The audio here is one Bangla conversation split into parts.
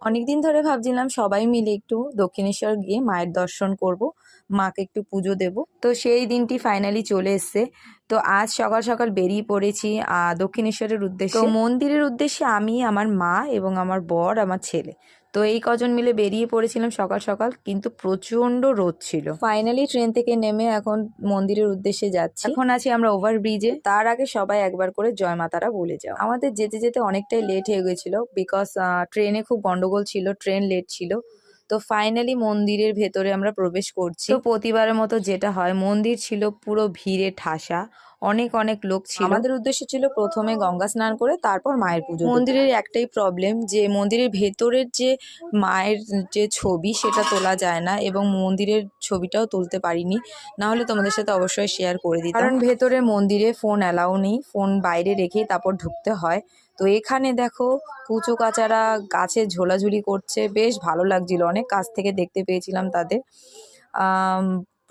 অনেকদিন ধরে ভাবছিলাম সবাই মিলে একটু দক্ষিণেশ্বর গিয়ে মায়ের দর্শন করব, মাকে একটু পুজো দেব। তো সেই দিনটি ফাইনালি চলে এসছে। তো আজ সকাল সকাল বেরিয়ে পড়েছি দক্ষিণেশ্বরের উদ্দেশ্যে। তো মন্দিরের উদ্দেশ্যে আমি, আমার মা এবং আমার বর, আমার ছেলে, তো এই কজন মিলে বেরিয়ে পড়েছিলাম সকাল সকাল, কিন্তু প্রচন্ড রোদ ছিল। ফাইনালি ট্রেন থেকে নেমে এখন মন্দিরের উদ্দেশ্যে যাচ্ছি। এখন আছি আমরা ওভার ব্রিজে। তার আগে সবাই একবার করে জয় মাতারা বলে যাও। আমাদের যেতে যেতে অনেকটাই লেট হয়ে গেছিল, বিকজ ট্রেনে খুব গন্ডগোল ছিল, ট্রেন লেট ছিল। তো ফাইনালি মন্দিরের ভেতরে আমরা প্রবেশ করছি। তো প্রতিবারের মতো যেটা হয়, মন্দির ছিল পুরো ভিড়ে ঠাসা, অনেক অনেক লোক ছিল। আমাদের উদ্দেশ্য ছিল প্রথমে গঙ্গা স্নান করে তারপর মায়ের পুজো। মন্দিরের একটাই প্রবলেম যে মন্দিরের ভেতরের যে মায়ের যে ছবি সেটা তোলা যায় না, এবং মন্দিরের ছবিটাও তুলতে পারিনি, না হলে তোমাদের সাথে অবশ্যই শেয়ার করে দিতাম। কারণ ভেতরে মন্দিরে ফোন অ্যালাউ নেই, ফোন বাইরে রেখেই তারপর ঢুকতে হয়। তো এখানে দেখো কুচো কাচারা গাছে ঝোলাঝুলি করছে, বেশ ভালো লাগছিল, অনেক কাছ থেকে দেখতে পেয়েছিলাম তাদের।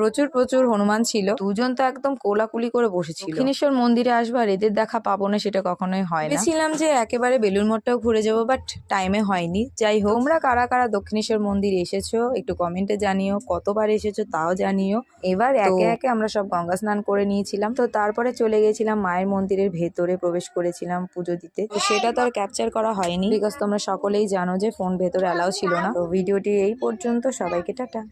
প্রচুর প্রচুর হনুমান ছিল, দুজন তো একদম কোলাকুলি করে বসেছিল। দক্ষিণেশ্বর মন্দিরে আসবো আর এদের দেখা পাবো না, সেটা কখনোই হয় না। ভেবেছিলাম যে একেবারে বেলুড় মঠটাও ঘুরে যাবো, বাট টাইমে হয়নি। যাই হোক, তোমরা কারা কারা দক্ষিণেশ্বর মন্দির এসেছো একটু কমেন্টে জানিও, কতবার এসেছো তাও জানিও। এবার একে একে আমরা সব গঙ্গা স্নান করে নিয়েছিলাম, তো তারপরে চলে গেছিলাম মায়ের মন্দিরের ভেতরে, প্রবেশ করেছিলাম পুজো দিতে। তো সেটা তো আর ক্যাপচার করা হয়নি, বিকজ তোমরা সকলেই জানো যে ফোন ভেতরে অ্যালাউ ছিল না। তো ভিডিওটি এই পর্যন্ত, সবাইকে টাটা।